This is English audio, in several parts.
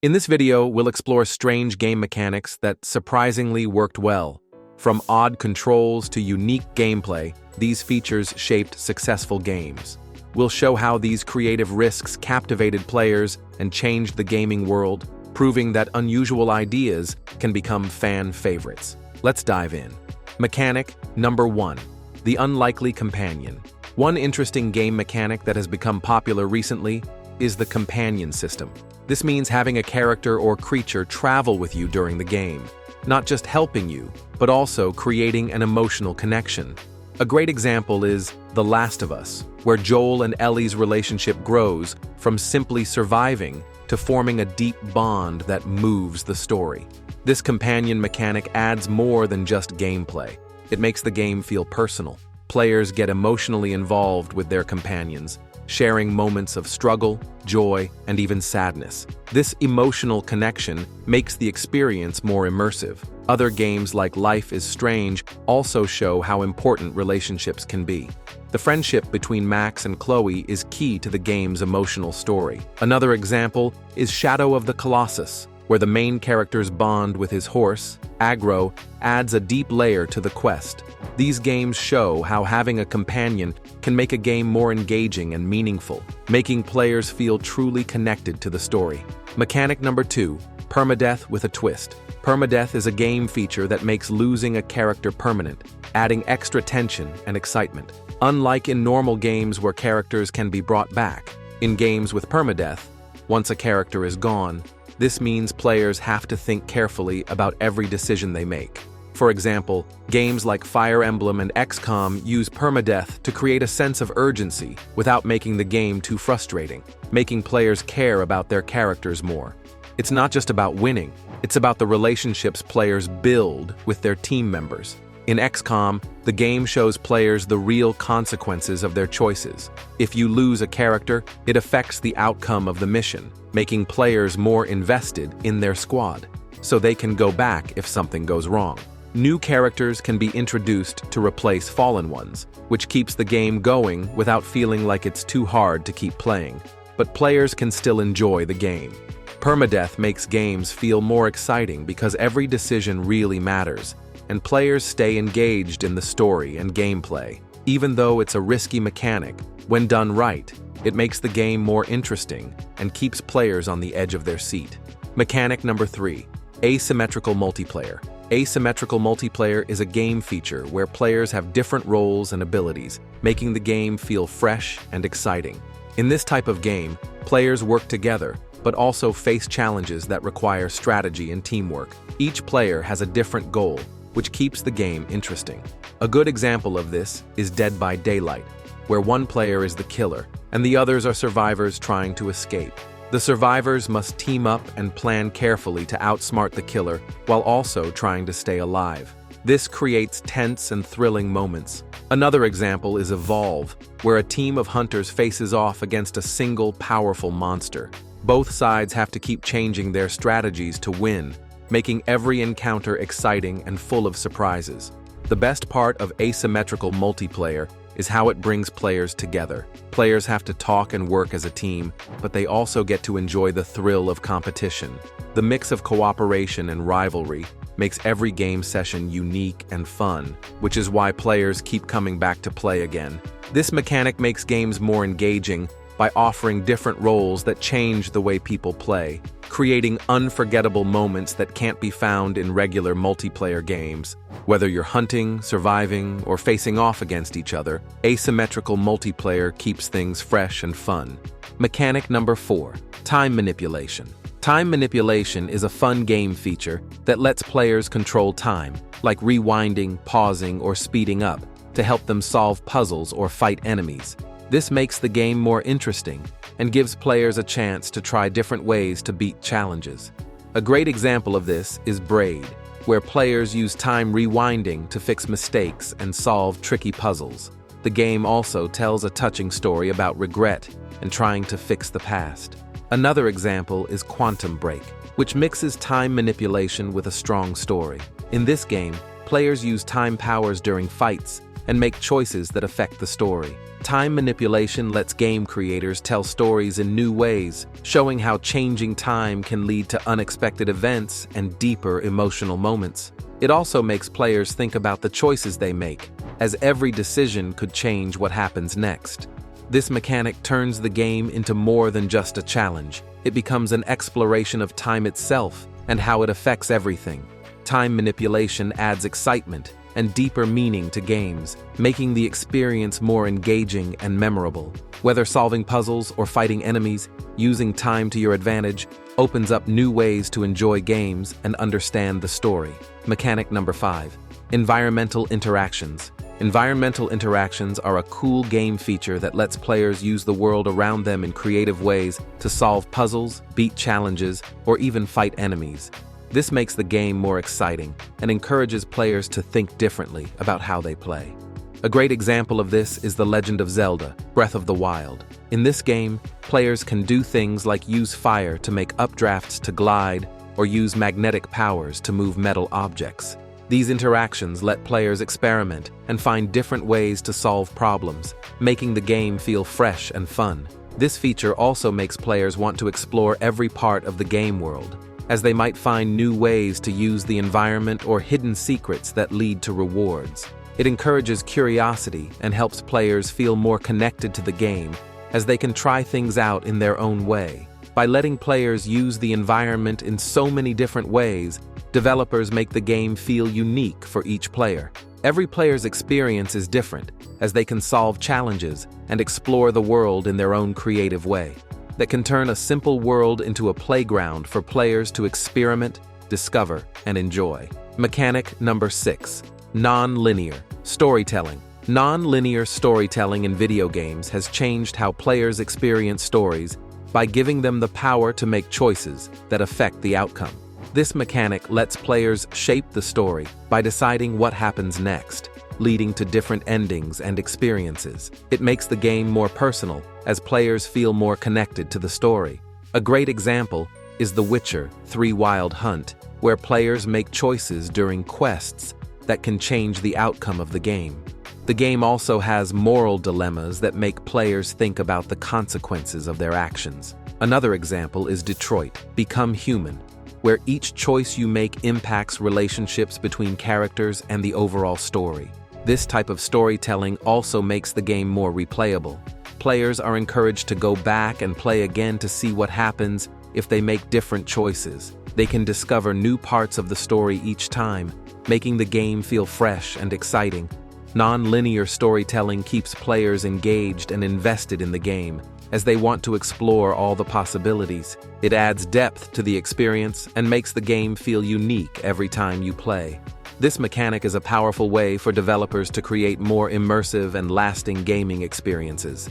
In this video, we'll explore strange game mechanics that surprisingly worked well. From odd controls to unique gameplay, these features shaped successful games. We'll show how these creative risks captivated players and changed the gaming world, proving that unusual ideas can become fan favorites. Let's dive in. Mechanic number 1. The unlikely companion. One interesting game mechanic that has become popular recently is the companion system. This means having a character or creature travel with you during the game, not just helping you, but also creating an emotional connection. A great example is The Last of Us, where Joel and Ellie's relationship grows from simply surviving to forming a deep bond that moves the story. This companion mechanic adds more than just gameplay. It makes the game feel personal. Players get emotionally involved with their companions, sharing moments of struggle, joy, and even sadness. This emotional connection makes the experience more immersive. Other games like Life is Strange also show how important relationships can be. The friendship between Max and Chloe is key to the game's emotional story. Another example is Shadow of the Colossus, where the main character's bond with his horse, Agro, adds a deep layer to the quest. These games show how having a companion can make a game more engaging and meaningful, making players feel truly connected to the story. Mechanic number 2, permadeath with a twist. Permadeath is a game feature that makes losing a character permanent, adding extra tension and excitement. Unlike in normal games where characters can be brought back, in games with permadeath, once a character is gone, this means players have to think carefully about every decision they make. For example, games like Fire Emblem and XCOM use permadeath to create a sense of urgency without making the game too frustrating, making players care about their characters more. It's not just about winning, it's about the relationships players build with their team members. In XCOM, the game shows players the real consequences of their choices. If you lose a character, it affects the outcome of the mission, making players more invested in their squad, so they can go back if something goes wrong. New characters can be introduced to replace fallen ones, which keeps the game going without feeling like it's too hard to keep playing. But players can still enjoy the game. Permadeath makes games feel more exciting because every decision really matters, and players stay engaged in the story and gameplay. Even though it's a risky mechanic, when done right, it makes the game more interesting and keeps players on the edge of their seat. Mechanic number 3, asymmetrical multiplayer. Asymmetrical multiplayer is a game feature where players have different roles and abilities, making the game feel fresh and exciting. In this type of game, players work together, but also face challenges that require strategy and teamwork. Each player has a different goal, which keeps the game interesting. A good example of this is Dead by Daylight, where one player is the killer, and the others are survivors trying to escape. The survivors must team up and plan carefully to outsmart the killer while also trying to stay alive. This creates tense and thrilling moments. Another example is Evolve, where a team of hunters faces off against a single powerful monster. Both sides have to keep changing their strategies to win, making every encounter exciting and full of surprises. The best part of asymmetrical multiplayer is how it brings players together. Players have to talk and work as a team, but they also get to enjoy the thrill of competition. The mix of cooperation and rivalry makes every game session unique and fun, which is why players keep coming back to play again. This mechanic makes games more engaging by offering different roles that change the way people play, creating unforgettable moments that can't be found in regular multiplayer games. Whether you're hunting, surviving, or facing off against each other, asymmetrical multiplayer keeps things fresh and fun. Mechanic number 4, time manipulation. Time manipulation is a fun game feature that lets players control time, like rewinding, pausing, or speeding up, to help them solve puzzles or fight enemies. This makes the game more interesting and gives players a chance to try different ways to beat challenges. A great example of this is Braid, where players use time rewinding to fix mistakes and solve tricky puzzles. The game also tells a touching story about regret and trying to fix the past. Another example is Quantum Break, which mixes time manipulation with a strong story. In this game, players use time powers during fights and make choices that affect the story. Time manipulation lets game creators tell stories in new ways, showing how changing time can lead to unexpected events and deeper emotional moments. It also makes players think about the choices they make, as every decision could change what happens next. This mechanic turns the game into more than just a challenge. It becomes an exploration of time itself and how it affects everything. Time manipulation adds excitement and deeper meaning to games, making the experience more engaging and memorable. Whether solving puzzles or fighting enemies, using time to your advantage opens up new ways to enjoy games and understand the story. Mechanic number 5. Environmental interactions. Environmental interactions are a cool game feature that lets players use the world around them in creative ways to solve puzzles, beat challenges, or even fight enemies. This makes the game more exciting and encourages players to think differently about how they play. A great example of this is The Legend of Zelda: Breath of the Wild. In this game, players can do things like use fire to make updrafts to glide or use magnetic powers to move metal objects. These interactions let players experiment and find different ways to solve problems, making the game feel fresh and fun. This feature also makes players want to explore every part of the game world, as they might find new ways to use the environment or hidden secrets that lead to rewards. It encourages curiosity and helps players feel more connected to the game, as they can try things out in their own way. By letting players use the environment in so many different ways, developers make the game feel unique for each player. Every player's experience is different, as they can solve challenges and explore the world in their own creative way. That can turn a simple world into a playground for players to experiment, discover, and enjoy. Mechanic number 6. Non-linear storytelling. Non-linear storytelling in video games has changed how players experience stories by giving them the power to make choices that affect the outcome. This mechanic lets players shape the story by deciding what happens next, leading to different endings and experiences. It makes the game more personal, as players feel more connected to the story. A great example is The Witcher 3: Wild Hunt, where players make choices during quests that can change the outcome of the game. The game also has moral dilemmas that make players think about the consequences of their actions. Another example is Detroit: Become Human, where each choice you make impacts relationships between characters and the overall story. This type of storytelling also makes the game more replayable. Players are encouraged to go back and play again to see what happens if they make different choices. They can discover new parts of the story each time, making the game feel fresh and exciting. Non-linear storytelling keeps players engaged and invested in the game, as they want to explore all the possibilities. It adds depth to the experience and makes the game feel unique every time you play. This mechanic is a powerful way for developers to create more immersive and lasting gaming experiences.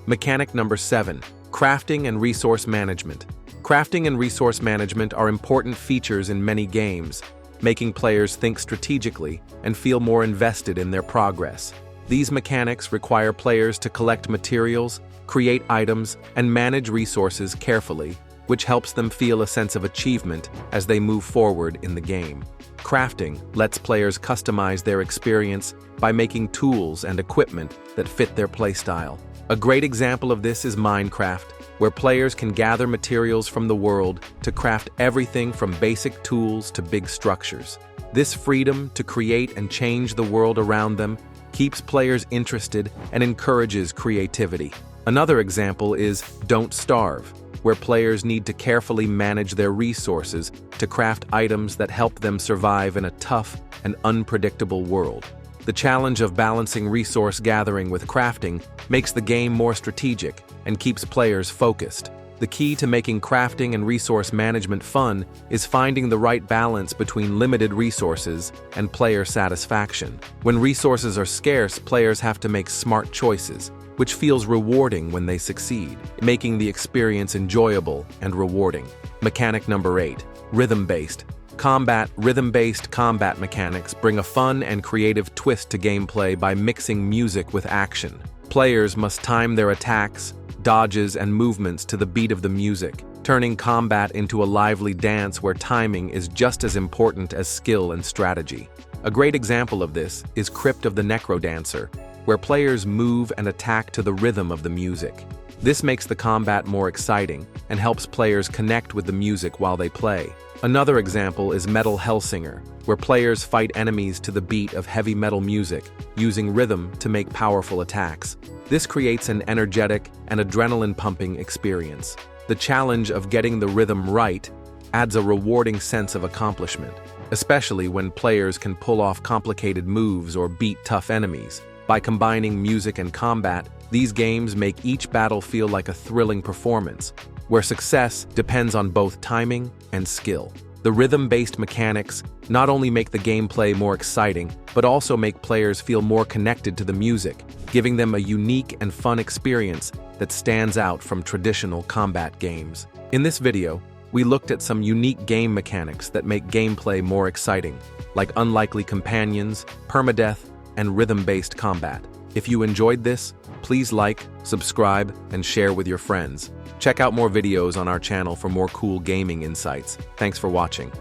Mechanic number 7. Crafting and resource management. Crafting and resource management are important features in many games, making players think strategically and feel more invested in their progress. These mechanics require players to collect materials, create items, and manage resources carefully, which helps them feel a sense of achievement as they move forward in the game. Crafting lets players customize their experience by making tools and equipment that fit their playstyle. A great example of this is Minecraft, where players can gather materials from the world to craft everything from basic tools to big structures. This freedom to create and change the world around them keeps players interested and encourages creativity. Another example is Don't Starve, where players need to carefully manage their resources to craft items that help them survive in a tough and unpredictable world. The challenge of balancing resource gathering with crafting makes the game more strategic and keeps players focused. The key to making crafting and resource management fun is finding the right balance between limited resources and player satisfaction. When resources are scarce, players have to make smart choices, which feels rewarding when they succeed, making the experience enjoyable and rewarding. Mechanic number 8. Rhythm-based combat. Rhythm-based combat mechanics bring a fun and creative twist to gameplay by mixing music with action. Players must time their attacks, dodges, and movements to the beat of the music, turning combat into a lively dance where timing is just as important as skill and strategy. A great example of this is Crypt of the Necrodancer, where players move and attack to the rhythm of the music. This makes the combat more exciting and helps players connect with the music while they play. Another example is Metal Hellsinger, where players fight enemies to the beat of heavy metal music, using rhythm to make powerful attacks. This creates an energetic and adrenaline-pumping experience. The challenge of getting the rhythm right adds a rewarding sense of accomplishment, especially when players can pull off complicated moves or beat tough enemies. By combining music and combat, these games make each battle feel like a thrilling performance, where success depends on both timing and skill. The rhythm-based mechanics not only make the gameplay more exciting, but also make players feel more connected to the music, giving them a unique and fun experience that stands out from traditional combat games. In this video, we looked at some unique game mechanics that make gameplay more exciting, like unlikely companions, permadeath, and rhythm-based combat. If you enjoyed this, please like, subscribe, and share with your friends. Check out more videos on our channel for more cool gaming insights. Thanks for watching.